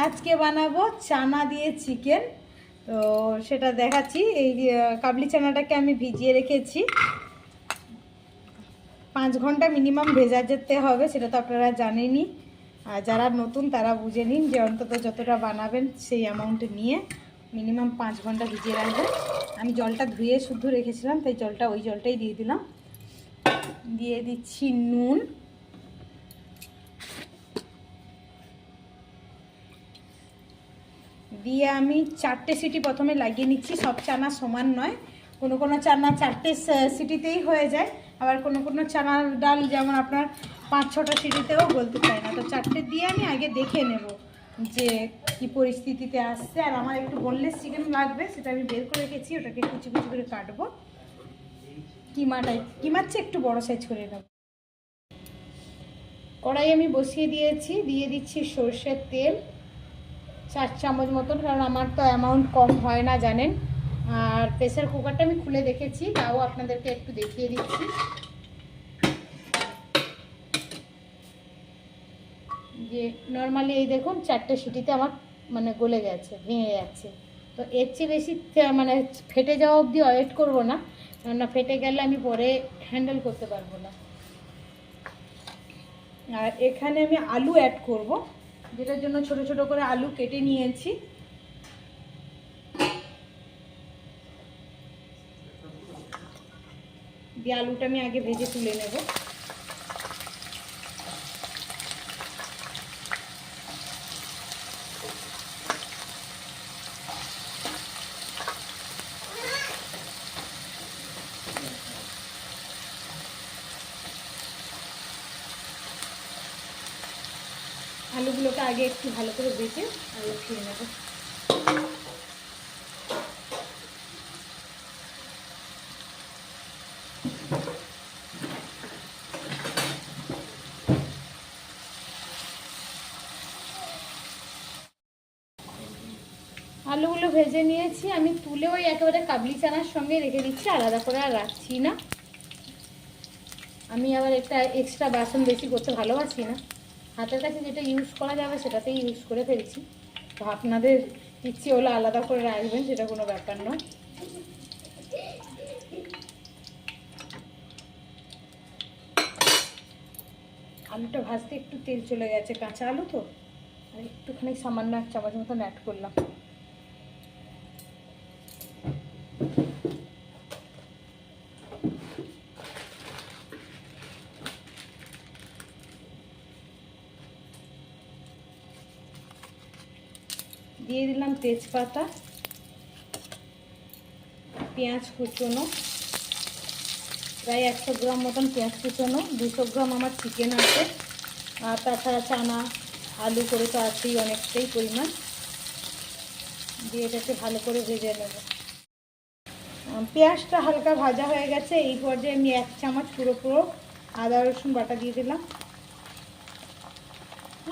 আজকে বানাবো চানা দিয়ে চিকেন। তো সেটা দেখাচ্ছি। এই কাবলি চানাটাকে আমি ভিজিয়ে রেখেছি, 5 ঘন্টা মিনিমাম ভেজা যেতে হবে, সেটা তো আপনারা জানেনই। আর যারা নতুন তারা বুঝে নিন যে অন্তত যতটা বানাবেন সেই অ্যামাউন্টে নিয়ে মিনিমাম 5 ঘন্টা ভিজিয়ে রাখবেন। আমি জলটা ধুয়ে শুদ্ধ রেখেছিলাম, তাই ওই জলটাই দিয়ে দিলাম। দিয়ে দিচ্ছি নুন, দিয়ে আমি 4টে সিটি প্রথমে লাগিয়ে নিচ্ছি। সব চানা সমান নয়, কোনো কোনো চানা 4টে সিটিতেই হয়ে যায়, আবার কোনো কোনো চানার ডাল যেমন আপনার 5-6টা সিটিতেও গলতে চায় না। তো 4টে দিয়ে আমি আগে দেখে নেব যে কি পরিস্থিতিতে আসছে। আর আমার একটু বোনলেস চিকেন লাগবে, সেটা আমি বের করে রেখেছি, ওটাকে কুচি কুচি করে কাটবো। কিমার চেয়ে একটু বড় সাইজ করে নেব। কড়াই আমি বসিয়ে দিয়েছি, দিয়ে দিচ্ছি সর্ষের তেল 4 চামচ মতন, কারণ আমার তো অ্যামাউন্ট কম হয় না জানেন। আর প্রেসার কুকারটা আমি খুলে দেখেছি, তাও আপনাদেরকে একটু দেখিয়ে দিচ্ছি। যে নর্মালি এই দেখুন 4টে সিটিতে আমার মানে গলে গেছে, ভেঙে যাচ্ছে। তো এর চেয়ে বেশি মানে ফেটে যাওয়া অবধি ওয়েট করবো না, কেননা ফেটে গেলে আমি পরে হ্যান্ডেল করতে পারবো না। আর এখানে আমি আলু অ্যাড করব, যেটার জন্য ছোট ছোট করে আলু কেটে নিয়েছি। দিয়ে আলুটা আমি আগে ভেজে তুলে নেব। আলুগুলোকে আগে একটু ভালো করে ভেজে আলু খেয়ে নেব। আলুগুলো ভেজে নিয়েছি, আমি তুলে ওই একেবারে কাবলি চানার সঙ্গে রেখে দিচ্ছি, আলাদা করে আর রাখছি না। আমি আবার একটা এক্সট্রা বাসন বেশি করতে ভালোবাসি না, হাতের কাছে যেটা ইউজ করা যাবে সেটাতেই ইউজ করে ফেলছি। তো আপনাদের ইচ্ছে হলে আলাদা করে রাখবেন, সেটা কোনো ব্যাপার নয়। আলুটা ভাজতে একটু তেল চলে গেছে, কাঁচা আলু তো, আর একটুখানি সামান্য 1 চামচ মতন অ্যাড করলাম। দিয়ে দিলাম তেজপাতা, পেঁয়াজ কুচোনো, প্রায় 100 গ্রাম মতন পেঁয়াজ কুচোনো, 200 গ্রাম আমার চিকেন আছে, আর তাছাড়া চানা আলু করে তো আছেই অনেকটাই পরিমাণ। দিয়ে এটাকে ভালো করে ভেজে নেব। পেঁয়াজটা হালকা ভাজা হয়ে গেছে, এই পর্যায়ে আমি 1 চামচ পুরো আদা রসুন বাটা দিয়ে দিলাম।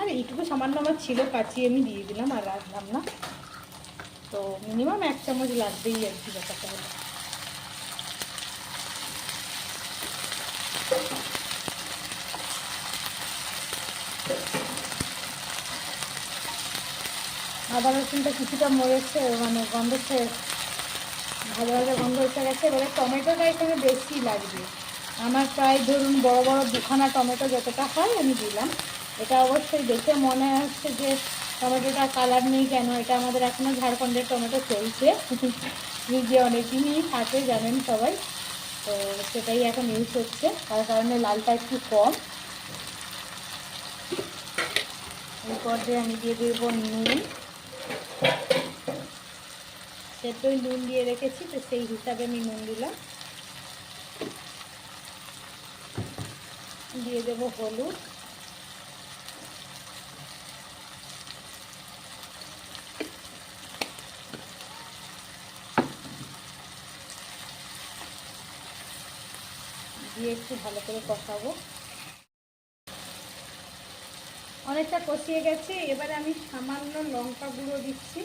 আর এইটুকু সামান্য আমার ছিল, কাচিয়ে আমি দিয়ে দিলাম, আর রাখলাম না। তো মিনিমাম 1 চামচ লাগবেই আর কি, ব্যাপারটা হলো। আদা রসুনটা কিছুটা মরেছে, মানে গন্ধ ভাজা ভাজা গন্ধ এসে গেছে। এবারে টমেটোটা এখানে বেশি লাগবে, আমার প্রায় ধরুন বড় বড় 2খানা টমেটো যতটা হয় আমি দিলাম। এটা অবশ্যই দেখে মনে হচ্ছে যে টমেটোটা কালার নেই কেন, এটা আমাদের এখনও ঝাড়খণ্ডের টমেটো চলছে, যে অনেকদিনই থাকে জানেন সবাই। তো সেটাই এখন ইউজ হচ্ছে, তার কারণে লালটা একটু কম। এরপর দিয়ে আমি দিয়ে দেবো নুন, সেটাই নুন দিয়ে রেখেছি, তো সেই হিসাবে আমি নুন দিলাম। দিয়ে দেব হলুদ, দিয়ে একটু ভালো করে কষাবো। অনেকটা কষিয়ে গেছে, এবারে আমি সামান্য লঙ্কা গুঁড়ো দিচ্ছি,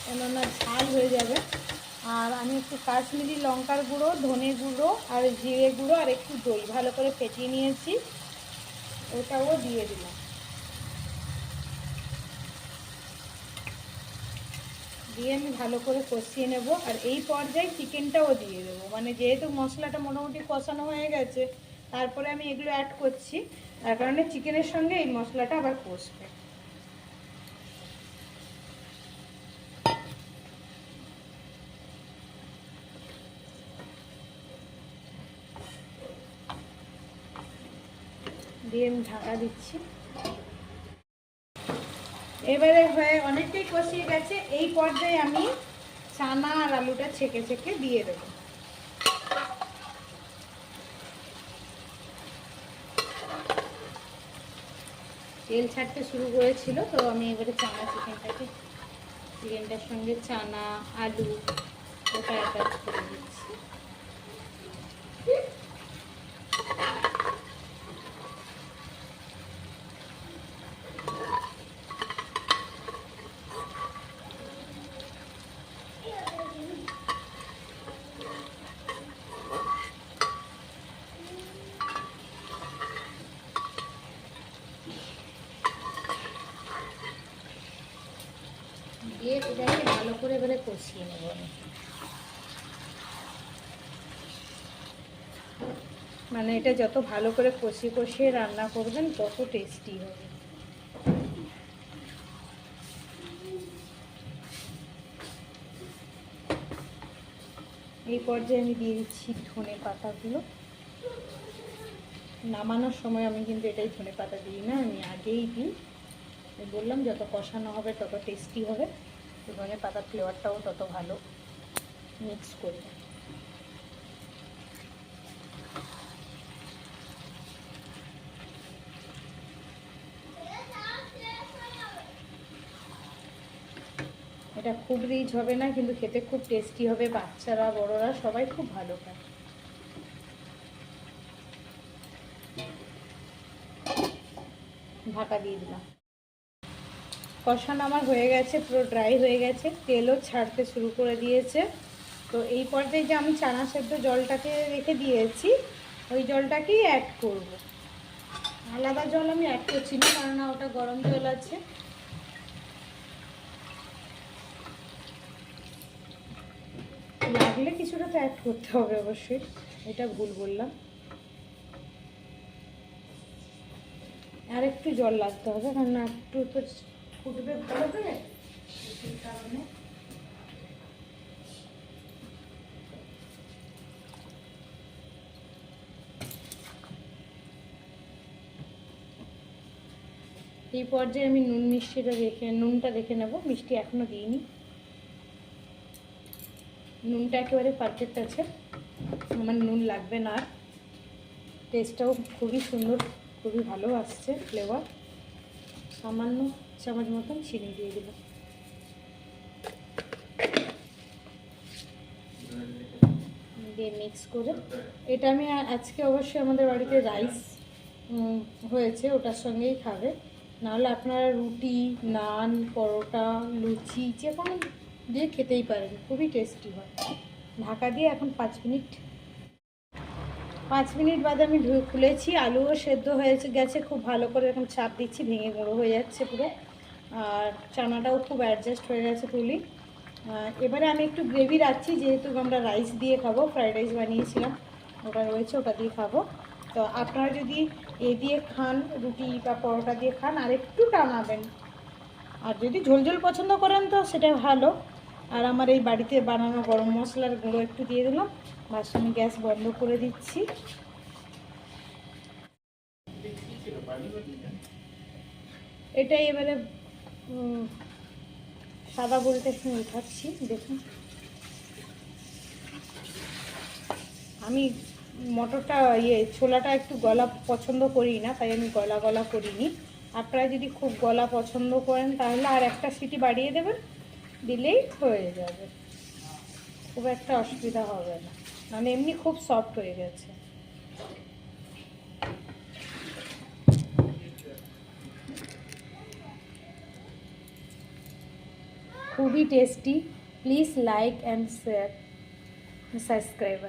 কেননা ঝাল হয়ে যাবে। আর আমি একটু কাশ্মীরি লঙ্কার গুঁড়ো, ধনে গুঁড়ো আর জিরে গুঁড়ো আর একটু দই ভালো করে ফেটিয়ে নিয়েছি, ওটাও দিয়ে দিলাম। দিয়ে আমি ভালো করে কষিয়ে নেব। আর এই পর্যায়ে চিকেনটাও দিয়ে দেবো, মানে যেহেতু মশলাটা মোটামুটি কষানো হয়ে গেছে, তারপরে আমি এগুলো অ্যাড করছি, তার কারণে চিকেনের সঙ্গে এই মশলাটা আবার কষবে। দিয়ে আমি ঢাকা দিচ্ছি। এবারে হয়ে অনেকটাই কষিয়ে গেছে, এই পর্যায়ে আমি চানা আর আলুটা ছেঁকে ছেঁকে দিয়ে দেবো। তেল ছাড়তে শুরু করেছিল, তো আমি এবারে চিকেনটার সঙ্গে চানা আলু ওটা অ্যাটাচ করে দিচ্ছি। দিয়ে এটাকে ভালো করে এবারে কষিয়ে নেব। মানে এটা যত ভালো করে কষিয়ে রান্না করবেন তত টেস্টি হবে। এই পর্যায়ে আমি দিয়ে দিচ্ছি ধনে পাতাগুলো। নামানোর সময় আমি কিন্তু এটাই ধনে পাতা দিই না, আমি আগেই দিই। বললাম যত কষানো হবে তত টেস্টি হবে, ধনে পাতার ফ্লেভারটাও তত ভালো মিক্স করবে। এটা খুব রিচ হবে না, কিন্তু খেতে খুব টেস্টি হবে, বাচ্চারা বড়রা সবাই খুব ভালো খায়। ঢাকা দিয়ে দিলাম। কষানো আমার হয়ে গেছে, পুরো ড্রাই হয়ে গেছে, তেলও ছাড়তে শুরু করে দিয়েছে। তো এই পর্যায়ে যে আমি চানা সেদ্ধ জলটাকে রেখে দিয়েছি, ওই জলটাকেই অ্যাড করব। আলাদা জল আমি অ্যাড করছি না, কারণ ওটা গরম জল আছে। লাগলে কিছুটা তো অ্যাড করতে হবে অবশ্যই, এটা ভুল বললাম। আর একটু জল লাগতে হবে, কারণ একটু তো ফুটবে ভালো করে, সেই কারণে। এই পর্যায়ে আমি নুনটা দেখে নেব। মিষ্টি এখনো দিইনি, নুনটা একেবারে পারফেক্ট আছে, আমার নুন লাগবে না। টেস্টটাও খুবই সুন্দর, খুবই ভালো আসছে ফ্লেভার। সামান্য চামচ মতন চিনি দিয়ে দিলাম। দিয়ে মিক্স করে এটা আমি আজকে অবশ্যই আমাদের বাড়িতে রাইস হয়েছে, ওটার সঙ্গেই খাবে। নাহলে আপনারা রুটি, নান, পরোটা, লুচি যে কোনো দিয়ে খেতেই পারেন, খুবই টেস্টি হয়। ঢাকা দিয়ে এখন 5 মিনিট বাদে আমি খুলেছি। আলুও সেদ্ধ হয়েছে গেছে খুব ভালো করে, এখন চাপ দিচ্ছি, ভেঙে গুঁড়ো হয়ে যাচ্ছে পুরো। আর চানাটাও খুব অ্যাডজাস্ট হয়ে গেছে তুলি। এবারে আমি একটু গ্রেভি রাখছি, যেহেতু আমরা রাইস দিয়ে খাবো, ফ্রাইড রাইস বানিয়েছিলাম, ওটা রয়েছে, ওটা দিয়ে খাবো। তো আপনারা যদি এ দিয়ে খান, রুটি বা পরোটা দিয়ে খান, আর একটু টানাবেন। আর যদি ঝোল পছন্দ করেন তো সেটা ভালো। আর আমার এই বাড়িতে বানানো গরম মশলার গুঁড়ো একটু দিয়ে দিলাম। বাস আমি গ্যাস বন্ধ করে দিচ্ছি। এটাই এবারে সাদা বলতে উঠাচ্ছি। দেখুন, আমি মটরটা ছোলাটা একটু গলা পছন্দ করি না, তাই আমি গলা করিনি। আপনারা যদি খুব গলা পছন্দ করেন তাহলে আর একটা সিটি বাড়িয়ে দেবেন, দিলেই হয়ে যাবে, খুব একটা অসুবিধা হবে না। মানে এমনি খুব সফট হয়ে গেছে। খুবই tasty. Please like and share, subscribe.